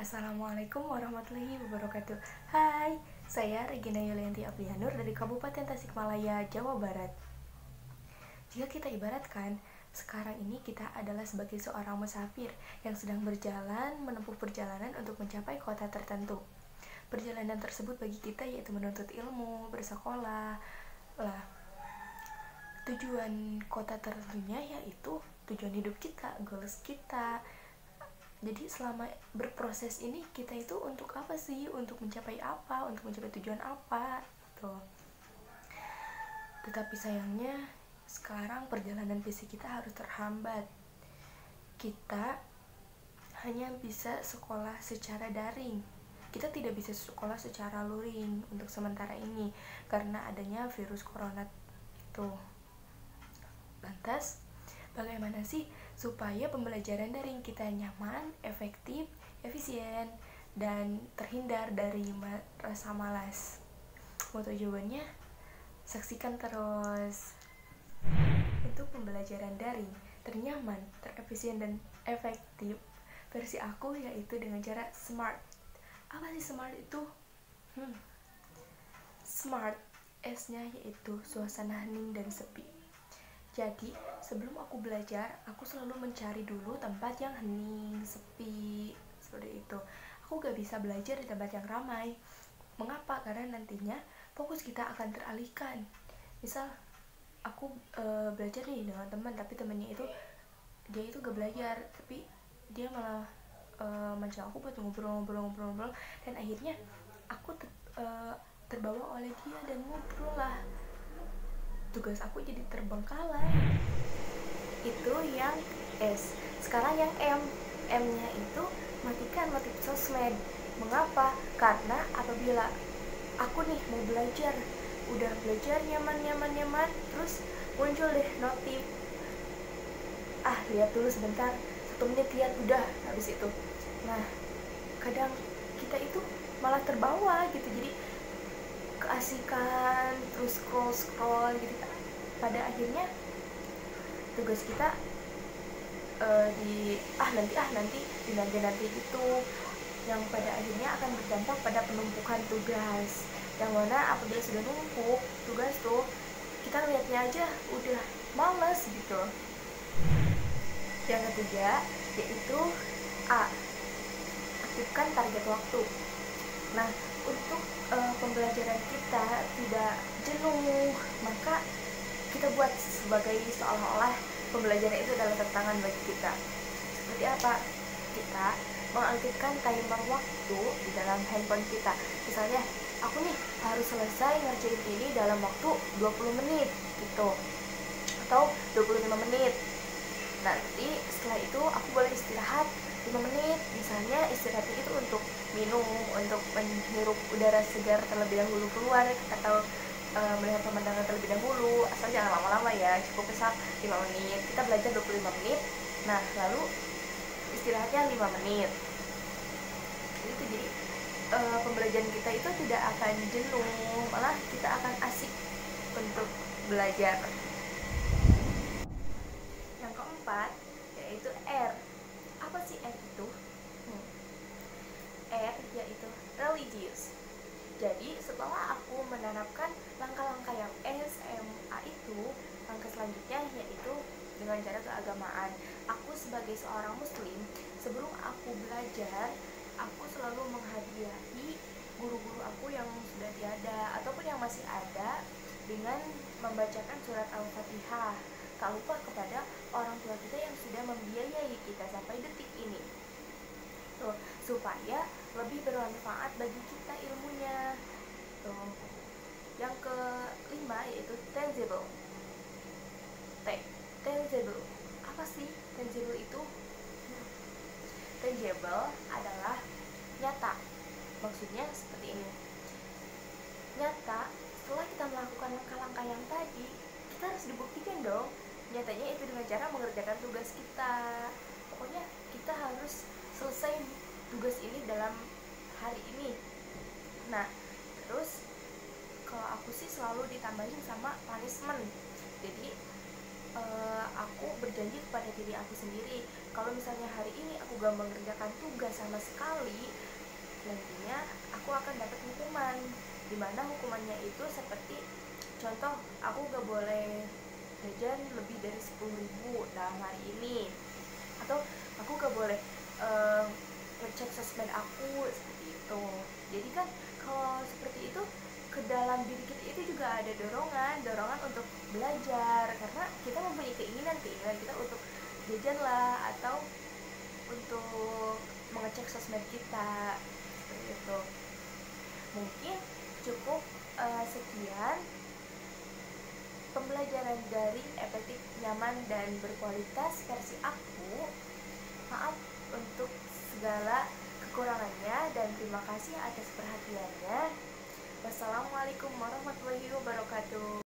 Assalamualaikum warahmatullahi wabarakatuh. Hai, saya Regina Yulianti Aprianur dari Kabupaten Tasikmalaya, Jawa Barat. Jika kita ibaratkan, sekarang ini kita adalah sebagai seorang musafir yang sedang menempuh perjalanan untuk mencapai kota tertentu. Perjalanan tersebut bagi kita yaitu menuntut ilmu, bersekolah. Lah, tujuan kota tertentunya yaitu tujuan hidup kita, goals kita. Jadi selama berproses ini kita itu untuk apa sih? Untuk mencapai apa? Untuk mencapai tujuan apa? Tuh. Tetapi sayangnya sekarang perjalanan fisik kita harus terhambat. Kita hanya bisa sekolah secara daring. Kita tidak bisa sekolah secara luring untuk sementara ini karena adanya virus corona itu. Lantas, bagaimana sih supaya pembelajaran daring kita nyaman, efektif, efisien, dan terhindar dari rasa malas? Untuk jawabannya, saksikan terus. Untuk pembelajaran daring ternyaman, terefisien, dan efektif, versi aku yaitu dengan cara SMART. Apa sih SMART itu? SMART, S-nya yaitu suasana hening dan sepi. Jadi, sebelum aku belajar, aku selalu mencari dulu tempat yang hening, sepi, seperti itu. Aku gak bisa belajar di tempat yang ramai. Mengapa? Karena nantinya fokus kita akan teralihkan. Misal, aku belajar nih dengan teman, tapi temannya itu, dia itu gak belajar, tapi dia malah mencari aku buat ngobrol, dan akhirnya aku terbawa oleh dia dan ngobrol lah. Tugas aku jadi terbengkalai. Itu yang S. Sekarang yang M. M-nya itu matikan notif sosmed. Mengapa? Karena apabila aku nih mau belajar, udah belajar nyaman, terus muncul deh notif. Lihat dulu sebentar, 1 menit lihat, udah habis itu. Nah, kadang kita itu malah terbawa gitu, jadi keasikan terus scroll gitu. Pada akhirnya tugas kita nanti itu, yang pada akhirnya akan berdampak pada penumpukan tugas, yang mana apabila sudah numpuk tugas tuh, kita lihatnya aja udah males gitu. Yang ketiga yaitu A, aktifkan target waktu. Nah, untuk pembelajaran kita tidak jenuh, maka kita buat sebagai seolah-olah pembelajaran itu adalah tantangan bagi kita. Seperti apa? Kita mengaktifkan timer waktu di dalam handphone kita. Misalnya, aku nih harus selesai ngerjain ini dalam waktu 20 menit gitu, atau 25 menit. Nanti setelah itu aku boleh istirahat 5 menit. Misalnya istirahatnya itu untuk minum, untuk menghirup udara segar terlebih dahulu keluar, atau melihat pemandangan terlebih dahulu, asal jangan lama-lama ya, cukup misal 5 menit. Kita belajar 25 menit, nah lalu istirahatnya 5 menit. Itu jadi pembelajaran kita itu tidak akan jenuh, malah kita akan asik untuk belajar. Yang keempat yaitu R. Apa sih R itu? R yaitu religious. Jadi setelah aku menanamkan langkah-langkah yang SMA itu, langkah selanjutnya yaitu dengan cara keagamaan. Aku sebagai seorang muslim, sebelum aku belajar, aku selalu menghadiahi guru-guru aku yang sudah tiada ataupun yang masih ada dengan membacakan surat Al-Fatihah. Tak lupa kepada orang tua kita yang sudah membiayai kita sampai detik ini, supaya lebih bermanfaat bagi kita ilmunya. Yang kelima yaitu tangible. Tangible. Apa sih tangible itu? Tangible adalah nyata. Maksudnya seperti ini. Nyata, setelah kita melakukan langkah-langkah yang tadi, kita harus dibuktikan dong. Nyatanya itu dengan cara mengerjakan tugas kita. Pokoknya kita harus selesai tugas ini dalam hari ini. Nah, terus kalau aku sih selalu ditambahin sama punishment. Jadi aku berjanji kepada diri aku sendiri, kalau misalnya hari ini aku gak mengerjakan tugas sama sekali, nantinya aku akan dapat hukuman, dimana hukumannya itu seperti contoh, aku gak boleh jajan lebih dari 10.000 dalam hari ini, atau aku gak boleh ngecek sosmed aku seperti itu. Jadi kan kalau seperti itu, ke dalam diri kita itu juga ada dorongan untuk belajar, karena kita mempunyai keinginan kita untuk jajan lah, atau untuk mengecek sosmed kita seperti itu. Mungkin cukup sekian pembelajaran dari efektif, nyaman, dan berkualitas versi aku. Maaf untuk segala kekurangannya dan terima kasih atas perhatiannya. Wassalamualaikum warahmatullahi wabarakatuh.